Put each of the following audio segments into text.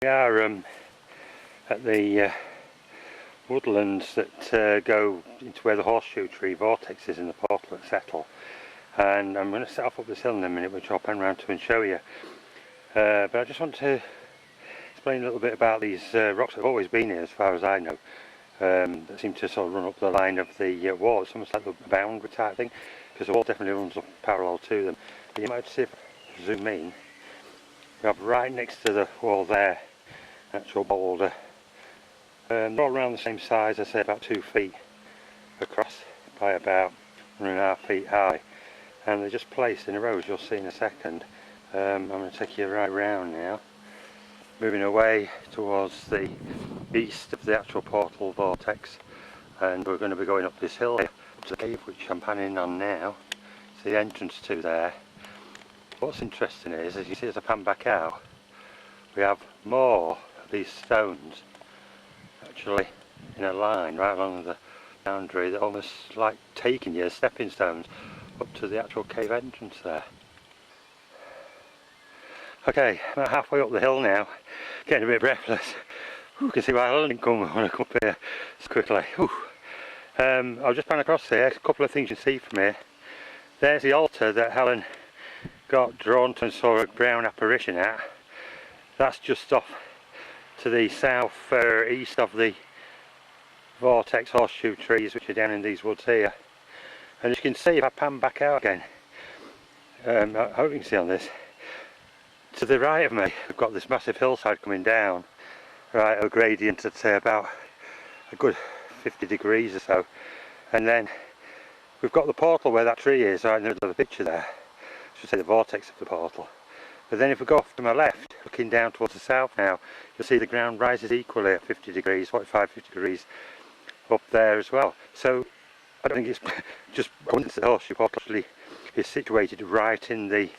We are at the woodlands that go into where the horseshoe tree vortex is in the portal at Settle, and I'm going to set off up this hill in a minute, which I'll pan around to and show you. But I just want to explain a little bit about these rocks that have always been here as far as I know, that seem to sort of run up the line of the wall. It's almost like a boundary type thing, because the wall definitely runs up parallel to them. But you might see if I zoom in, we have right next to the wall there actual boulder. They're all around the same size, I say about 2 feet across by about 1.5 feet high, and they're just placed in a row, as you'll see in a second. I'm going to take you right round now, moving away towards the east of the actual portal vortex, and we're going to be going up this hill here, up to the cave which I'm panning on now. It's the entrance to there. What's interesting is, as you see as I pan back out, we have more of these stones actually in a line right along the boundary, that almost like taking you as stepping stones up to the actual cave entrance there. Okay, I'm about halfway up the hill now, getting a bit breathless. You can see why I didn't come when I come up here so quickly. I'll just pan across here. A couple of things you can see from here. There's the altar that Helen got drawn to and saw a brown apparition at. That's just off to the south east of the vortex horseshoe trees, which are down in these woods here. And as you can see, if I pan back out again, I hope you can see on this, to the right of me we've got this massive hillside coming down, right, a gradient at about a good 50 degrees or so, and then we've got the portal where that tree is right in the middle of the picture there. I should say the vortex of the portal. But then if we go off to my left, looking down towards the south now, you'll see the ground rises equally at 50 degrees, 45, 50 degrees up there as well. So I don't think it's just coincidence that the horseshoe portal actually is situated right in the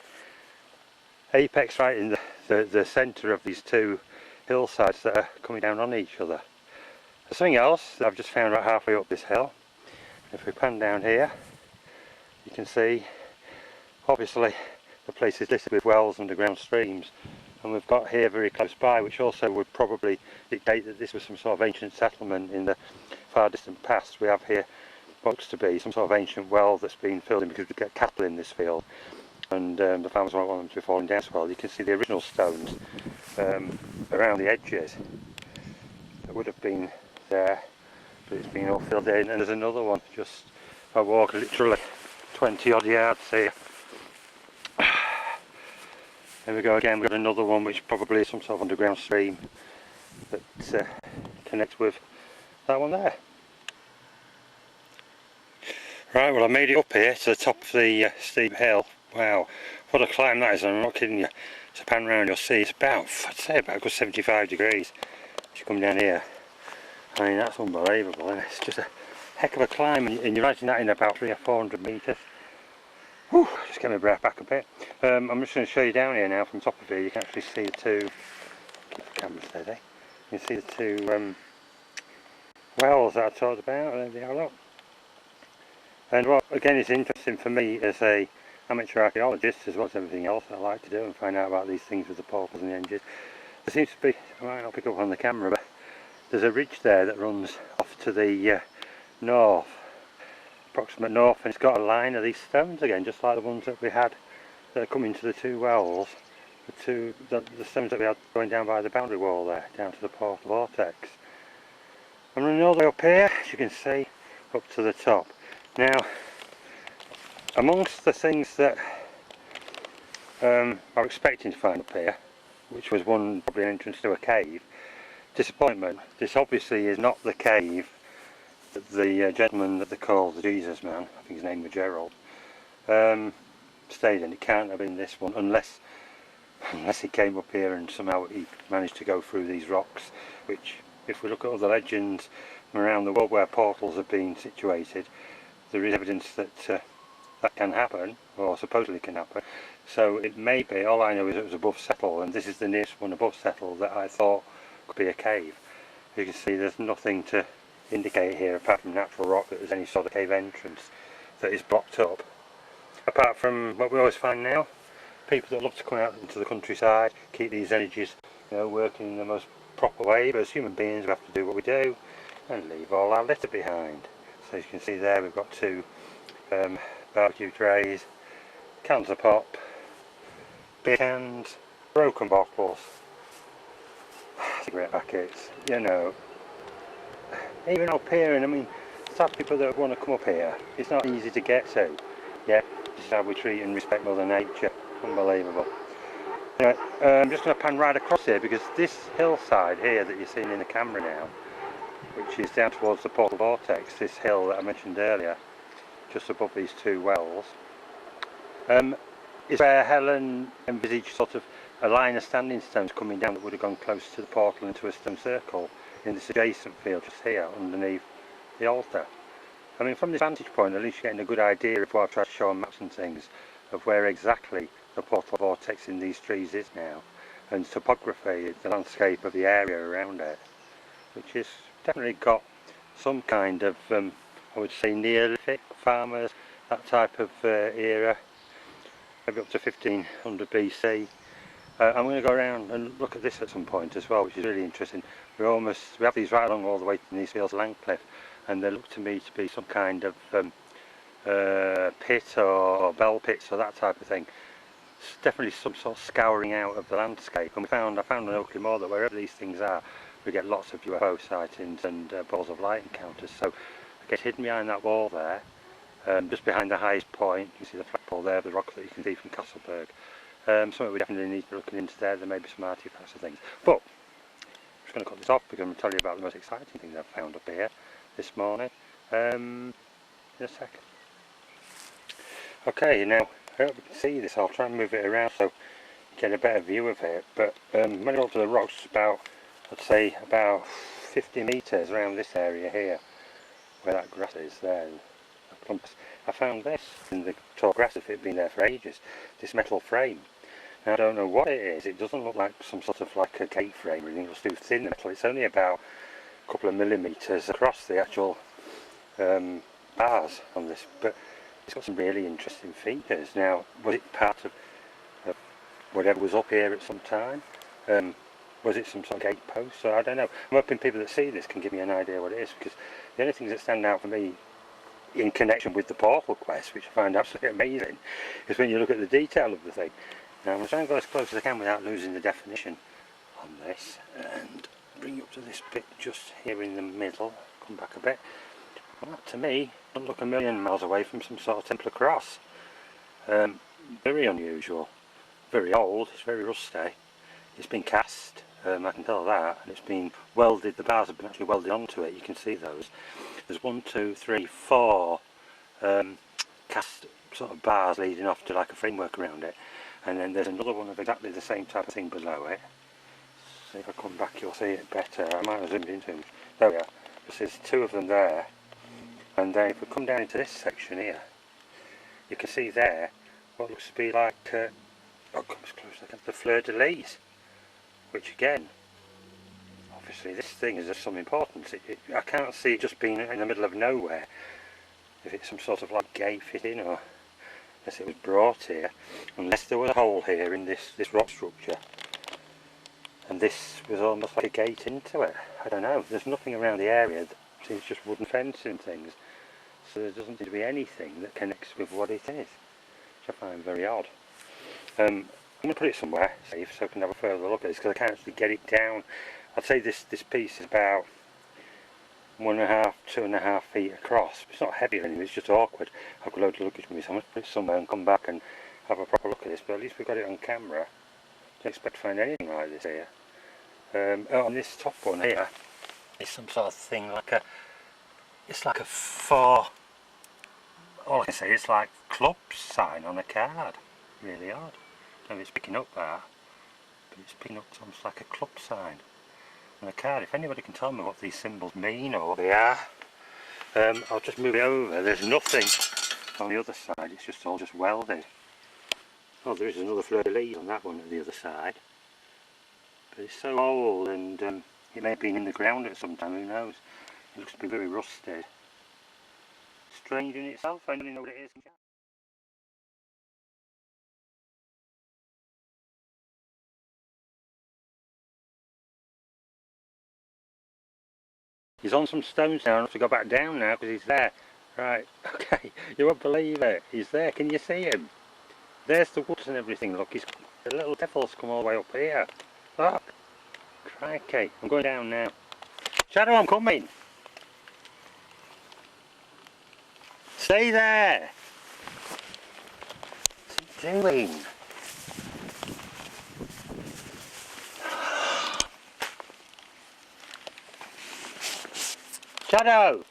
apex, right in the centre of these two hillsides that are coming down on each other. There's something else that I've just found right halfway up this hill. If we pan down here, you can see obviously the place is listed with wells, underground streams, and we've got here very close by, which also would probably dictate that this was some sort of ancient settlement in the far distant past. We have here what looks to be some sort of ancient well that's been filled in, because we get cattle in this field, and the farmers won't want them to be falling down as well. You can see the original stones around the edges that would have been there, but it's been all filled in. And there's another one just, if I walk literally 20 odd yards here. There we go again, we've got another one which probably is some sort of underground stream that connects with that one there. Right, well I made it up here to the top of the steep hill. Wow, what a climb that is, I'm not kidding you. So pan round, you'll see it's about, I'd say about a good 75 degrees as you come down here. I mean, that's unbelievable, and it's just a heck of a climb, and you're writing that in about 300 or 400 metres. Whew, just get my breath back a bit. I'm just going to show you down here now from the top of here. You can actually see the two, keep the camera steady, you can see the two wells that I talked about. There they are, look. And what again is interesting for me as a amateur archaeologist, as well as everything else I like to do and find out about these things with the portals and the engines, there seems to be, I might not pick up on the camera, but there's a ridge there that runs off to the north, approximate north, and it's got a line of these stones again, just like the ones that we had that are coming to the two wells, the stones that we had going down by the boundary wall there, down to the portal vortex. I'm running all the way up here, as you can see, up to the top. Now, amongst the things that I was expecting to find up here, which was one probably an entrance to a cave, disappointment. This obviously is not the cave that the gentleman that they call the Jesus man, I think his name was Gerald, stayed in. It can't have been this one, unless he came up here and somehow he managed to go through these rocks, which, if we look at other legends from around the world where portals have been situated, there is evidence that that can happen, or supposedly can happen. So it may be, all I know is it was above Settle, and this is the nearest one above Settle that I thought could be a cave. You can see there's nothing to indicate here apart from natural rock that there's any sort of cave entrance that is blocked up. Apart from what we always find now, people that love to come out into the countryside, keep these energies, you know, working in the most proper way, but as human beings we have to do what we do and leave all our litter behind. So as you can see there, we've got two barbecue trays, cans of pop, beer cans, broken bottles, cigarette packets, you know, even up here. And I mean, some people that want to come up here, it's not easy to get to. Yeah, this is how we treat and respect Mother Nature. Unbelievable. Anyway, I'm just going to pan right across here, because this hillside here that you're seeing in the camera now, which is down towards the portal vortex, this hill that I mentioned earlier, just above these two wells, is where Helen envisaged sort of a line of standing stones coming down that would have gone close to the portal into a stone circle in this adjacent field just here underneath the altar. I mean, from this vantage point, at least you're getting a good idea of what I've tried to show on maps and things, of where exactly the portal vortex in these trees is now, and topography, the landscape of the area around it, which has definitely got some kind of, I would say, Neolithic farmers, that type of era, maybe up to 1500 BC. I'm going to go around and look at this at some point as well, which is really interesting. We have these right along all the way to these fields of Langcliffe, and they look to me to be some kind of pit or bell pits or that type of thing. It's definitely some sort of scouring out of the landscape, and I found on Oakley Moor that wherever these things are, we get lots of UFO sightings and balls of light encounters. So I get hidden behind that wall there, just behind the highest point. You can see the flagpole there, the rock that you can see from Castleberg. Something we definitely need to be looking into there. There may be some artifacts and things. But I'm just going to cut this off because I'm going to tell you about the most exciting things I've found up here this morning in a second. Okay, now I hope you can see this. I'll try and move it around so you get a better view of it. But when I got to the rocks, I'd say about 50 metres around this area here, where that grass is there. I found this in the tall grass, if it had been there for ages, this metal frame. Now I don't know what it is. It doesn't look like some sort of like a gate frame or anything. It looks too thin metal. It's only about a couple of millimetres across the actual bars on this, but it's got some really interesting features. Now, was it part of whatever was up here at some time? Was it some sort of gate post? So I don't know. I'm hoping people that see this can give me an idea what it is, because the only things that stand out for me in connection with the portal quest, which I find absolutely amazing, is when you look at the detail of the thing. Now I'm going to try and go as close as I can without losing the definition on this, and bring you up to this bit just here in the middle. Come back a bit. Well, that to me doesn't look a million miles away from some sort of Templar cross. Very unusual, very old, it's very rusty, it's been cast, I can tell that, and it's been welded. The bars have been actually welded onto it. You can see those. There's 1, 2, 3, 4 cast sort of bars leading off to like a framework around it, and then there's another one of exactly the same type of thing below it. See if I come back you'll see it better. I might have zoomed into them. There we are. There's 2 of them there, and then if we come down into this section here, you can see there what looks to be like oh, come as close as I can, the fleur-de-lis, which again, obviously this thing is of some importance. I can't see it just being in the middle of nowhere, if it's some sort of like gate fitting, or unless it was brought here, unless there was a hole here in this rock structure and this was almost like a gate into it. I don't know, there's nothing around the area, it seems just wooden fencing and things, so there doesn't seem to be anything that connects with what it is, which I find very odd. I'm going to put it somewhere safe so I can have a further look at this, because I can't actually get it down. I'd say this piece is about 1.5, 2.5 feet across. It's not heavy or anything, it's just awkward. I've got loads of luggage with me, so I'm going to put it somewhere and come back and have a proper look at this, but at least we've got it on camera. Don't expect to find anything like this here. On this top one here, it's some sort of thing like it's like a 4, all I can say, it's like club sign on a card. Really odd. I don't know if it's picking up that, but it's picking up almost like a club sign on a card. If anybody can tell me what these symbols mean or what they are, I'll just move it over. There's nothing on the other side, it's just all just welded. Oh, there is another fleur-de-lis on that one at the other side, but it's so old, and it may have been in the ground at some time, who knows. It looks to be very rusted. Strange in itself, I don't know what it is. He's on some stones now. I have to go back down now because he's there. Right, okay, you won't believe it. He's there. Can you see him? There's the woods and everything. Look, the little devil's come all the way up here. Look. Crikey. I'm going down now. Shadow, I'm coming. Stay there. What's he doing? Shadow.